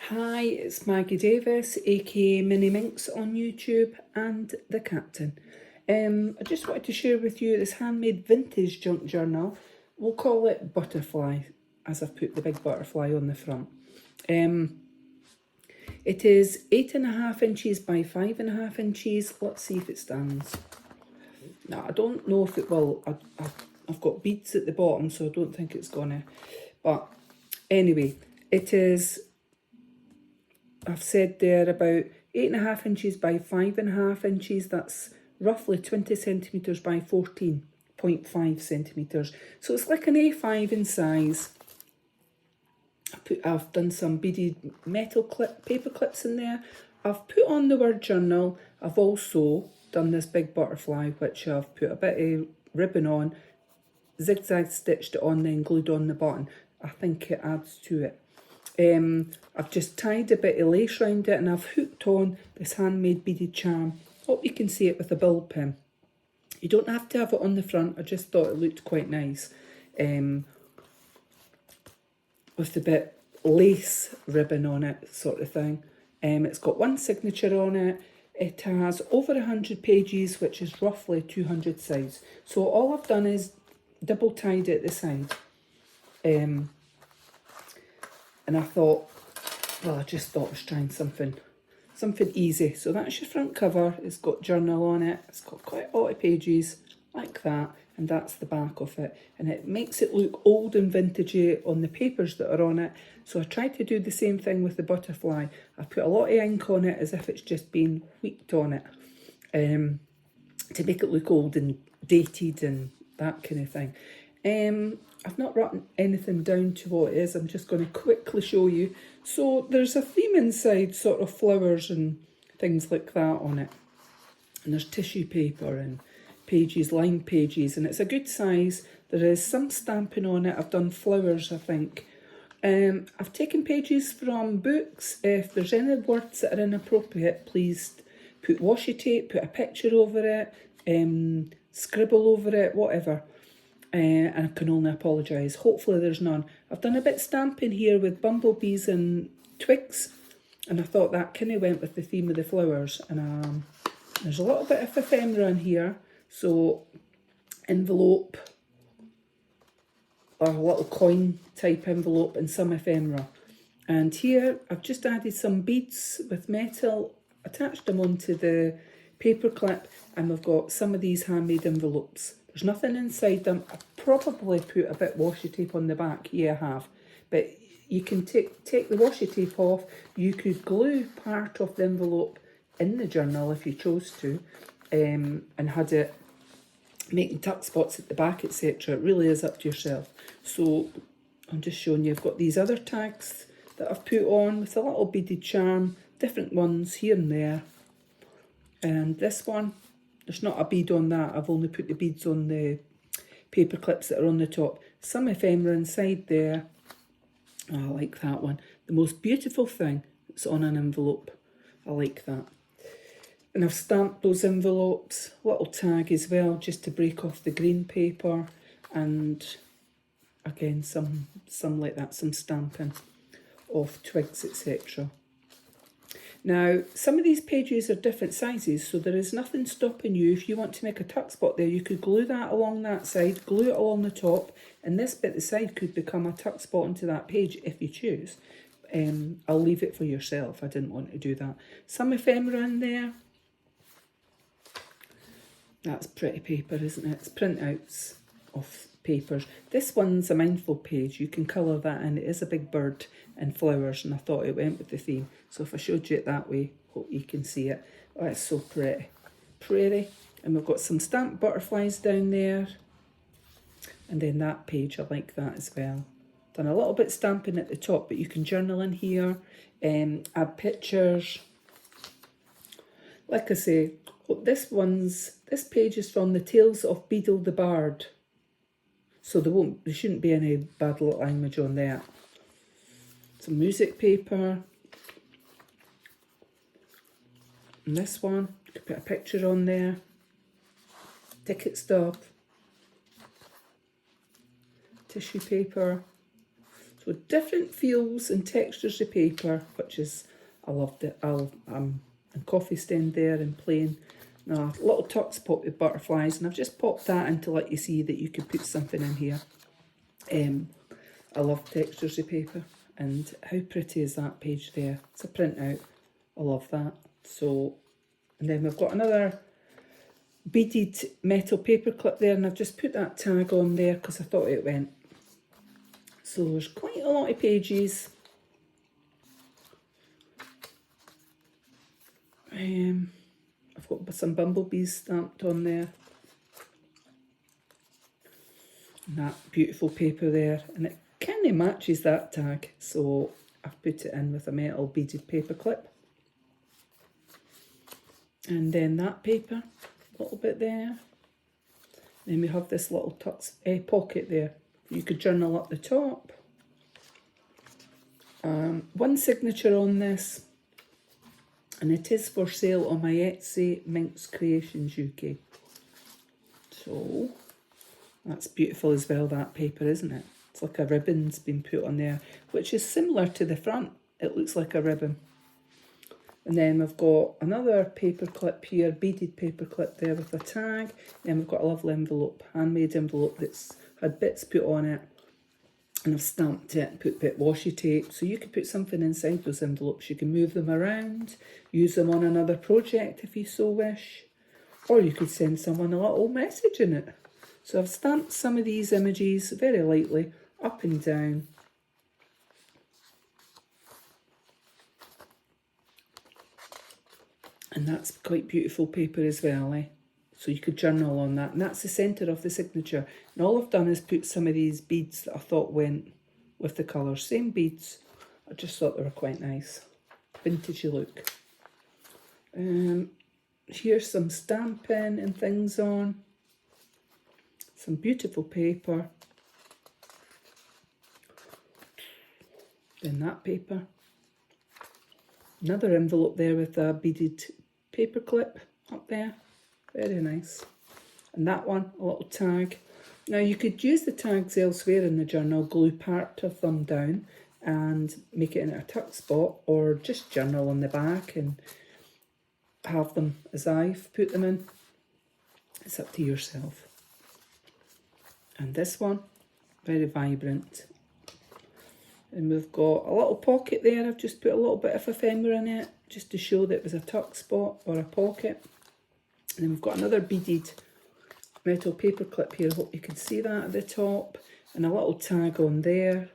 Hi, it's Maggie Davis, aka Mini Minx on YouTube, and the Captain. I just wanted to share with you this handmade vintage junk journal. We'll call it Butterfly, as I've put the big butterfly on the front. It is 8.5 inches by 5.5 inches. Let's see if it stands. Now, I don't know if it will. I've got beads at the bottom, so I don't think it's gonna. But anyway, it is, I've said there, about 8.5 inches by 5.5 inches. That's roughly 20 centimetres by 14.5 centimetres. So it's like an A5 in size. I've done some beaded metal paper clips in there. I've put on the word journal. I've also done this big butterfly, which I've put a bit of ribbon on, zigzag stitched it on, then glued on the button. I think it adds to it. I've just tied a bit of lace around it, and I've hooked on this handmade beaded charm. Hope you can see it with a ball pin. You don't have to have it on the front. I just thought it looked quite nice with the bit lace ribbon on it, sort of thing. It's got one signature on it. It has over 100 pages, which is roughly 200 sides. So all I've done is double tied it at the side. And I thought, well, I just thought I was trying something easy. So that's your front cover. It's got journal on it. It's got quite a lot of pages like that. And that's the back of it. And it makes it look old and vintagey on the papers that are on it. So I tried to do the same thing with the butterfly. I put a lot of ink on it as if it's just been wheat on it. To make it look old and dated and that kind of thing. I've not written anything down to what it is. I'm just going to quickly show you. So there's a theme inside, sort of flowers and things like that on it. And there's tissue paper and pages, lined pages, and it's a good size. There is some stamping on it. I've done flowers, I think. I've taken pages from books. If there's any words that are inappropriate, please put washi tape, put a picture over it, scribble over it, whatever. And I can only apologise. Hopefully there's none. I've done a bit stamping here with bumblebees and twigs, and I thought that kind of went with the theme of the flowers. And there's a little bit of ephemera in here, so envelope, or a little coin type envelope, and some ephemera. And here I've just added some beads with metal, attached them onto the paper clip, and we've got some of these handmade envelopes. There's nothing inside them. I probably put a bit washi tape on the back. Yeah, I have. But you can take the washi tape off. You could glue part of the envelope in the journal if you chose to, and had it making tuck spots at the back, etc. It really is up to yourself. So I'm just showing you. I've got these other tags that I've put on with a little beaded charm, different ones here and there. And this one, there's not a bead on that. I've only put the beads on the paper clips that are on the top. Some ephemera inside there. Oh, I like that one. The most beautiful thing that's on an envelope. I like that. And I've stamped those envelopes. Little tag as well, just to break off the green paper. And again, some like that, some stamping of twigs, etc. Now, some of these pages are different sizes, so there is nothing stopping you. If you want to make a tuck spot there, you could glue that along that side, glue it along the top, and this bit the side could become a tuck spot onto that page if you choose. I'll leave it for yourself. I didn't want to do that. Some ephemera in there. That's pretty paper, isn't it? It's printouts of papers. This one's a mindful page. You can colour that in. It is a big bird and flowers, and I thought it went with the theme. So if I showed you it that way, hope you can see it. Oh, it's so pretty. Pretty. And we've got some stamped butterflies down there. And then that page, I like that as well. Done a little bit stamping at the top, but you can journal in here, add pictures. Like I say, this page is from the Tales of Beaded the Bard. So there shouldn't be any bad language on there. Some music paper. And this one, you could put a picture on there. Ticket stub. Tissue paper. So different feels and textures of paper, which is, I loved it. And coffee stand there and plain. Now, a little tuck spot with butterflies, and I've just popped that in to let you see that you could put something in here. I love textures of paper, and how pretty is that page there? It's a printout. I love that. So, and then we've got another beaded metal paper clip there, and I've just put that tag on there because I thought it went. So there's quite a lot of pages. I've got some bumblebees stamped on there. And that beautiful paper there, and it kind of matches that tag, so I've put it in with a metal beaded paper clip. And then that paper, a little bit there. Then we have this little pocket there. You could journal up the top. One signature on this, and it is for sale on my Etsy, MinxCreationsUK. So that's beautiful as well, that paper, isn't it? It's like a ribbon's been put on there, which is similar to the front. It looks like a ribbon. And then we've got another paper clip here, beaded paper clip there with a tag. Then we've got a lovely envelope, handmade envelope that's had bits put on it. And I've stamped it, put a bit washi tape. So you could put something inside those envelopes. You can move them around, use them on another project if you so wish. Or you could send someone a little message in it. So I've stamped some of these images very lightly, up and down. And that's quite beautiful paper as well, eh? So you could journal on that. And that's the centre of the signature. And all I've done is put some of these beads that I thought went with the colours. Same beads. I just thought they were quite nice. Vintagey look. Here's some stamping and things on. Some beautiful paper. Then that paper. Another envelope there with a beaded paper clip up there. Very nice. And that one, a little tag. Now you could use the tags elsewhere in the journal, glue part of them down and make it in a tuck spot, or just journal on the back and have them as I've put them in. It's up to yourself. And this one, very vibrant. And we've got a little pocket there. I've just put a little bit of ephemera in it, just to show that it was a tuck spot or a pocket. And then we've got another beaded metal paper clip here. I hope you can see that at the top. And a little tag on there.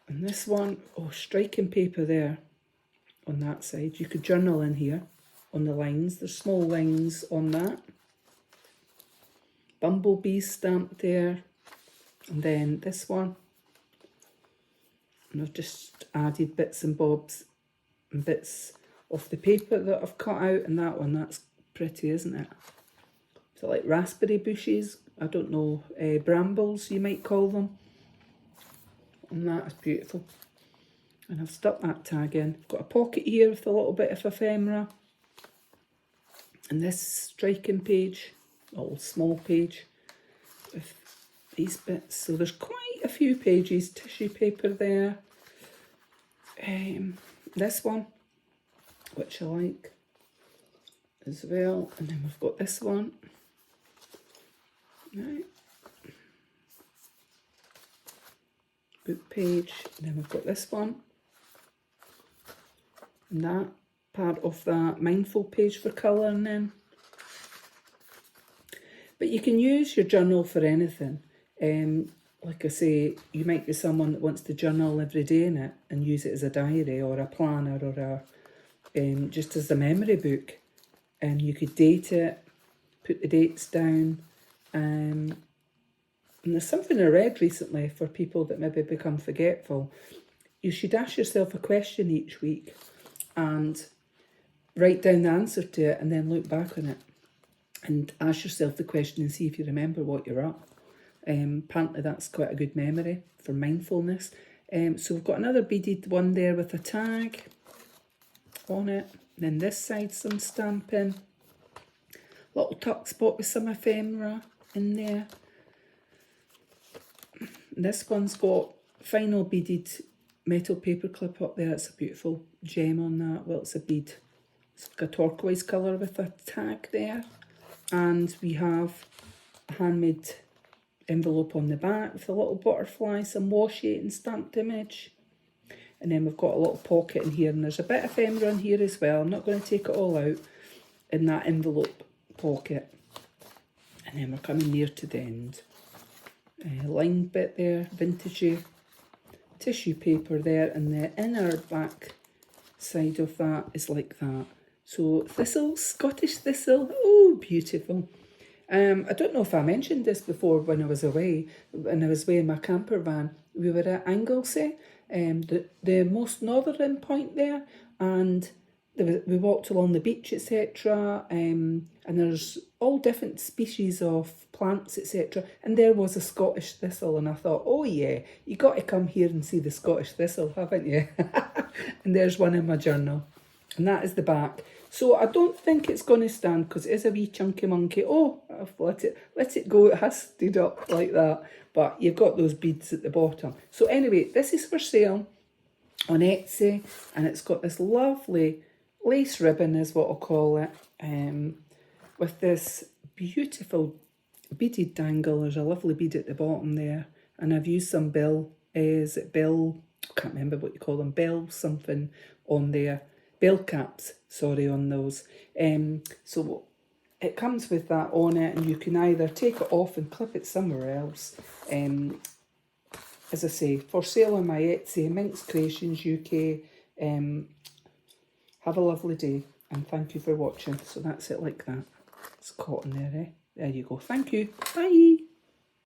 And this one, oh, striking paper there on that side. You could journal in here on the lines. There's small lines on that. Bumblebees stamped there. And then this one. And I've just added bits and bobs and bits of the paper that I've cut out, and that one, that's pretty, isn't it? So like raspberry bushes, I don't know, brambles you might call them. And that is beautiful. And I've stuck that tag in. Got a pocket here with a little bit of ephemera. And this striking page, a little small page with these bits. So there's quite a few pages, tissue paper there. This one, which I like as well. And then we've got this one. Right. Book page. And then we've got this one. And that part of that mindful page for colouring in. But you can use your journal for anything. Like I say, you might be someone that wants to journal every day in it and use it as a diary or a planner or a just as a memory book. And you could date it, put the dates down. And there's something I read recently for people that maybe become forgetful. You should ask yourself a question each week and write down the answer to it and then look back on it. And ask yourself the question and see if you remember what you're at. Apparently that's quite a good memory for mindfulness. So we've got another beaded one there with a tag on it. Then this side some stamping. Little tuck spot with some ephemera in there. And this one's got final beaded metal paper clip up there. It's a beautiful gem on that. Well, it's a bead. It's like a turquoise colour with a tag there. And we have a handmade envelope on the back with a little butterfly, some washi and stamped image. And then we've got a little pocket in here, and there's a bit of ephemera in here as well. I'm not going to take it all out in that envelope pocket. And then we're coming near to the end. Lined bit there, vintagey tissue paper there, and the inner back side of that is like that. So thistle, Scottish thistle, oh beautiful. I don't know if I mentioned this before when I was away in my camper van. We were at Anglesey, the most northern point there, and we walked along the beach, etc. And there's all different species of plants, etc. And there was a Scottish thistle, and I thought, oh yeah, you got to come here and see the Scottish thistle, haven't you? And there's one in my journal, and that is the back. So I don't think it's going to stand because it is a wee chunky monkey. Oh, I've let it go. It has stood up like that, but you've got those beads at the bottom. So anyway, this is for sale on Etsy, and it's got this lovely lace ribbon is what I'll call it, with this beautiful beaded dangle. There's a lovely bead at the bottom there, and I've used some bell, is it bell, I can't remember what you call them, bell something on there, bell caps, sorry, on those. So it comes with that on it, and you can either take it off and clip it somewhere else. As I say, for sale on my Etsy, MinxCreationsUK. Have a lovely day, and thank you for watching. So that's it like that. It's caught in there, eh? There you go. Thank you. Bye.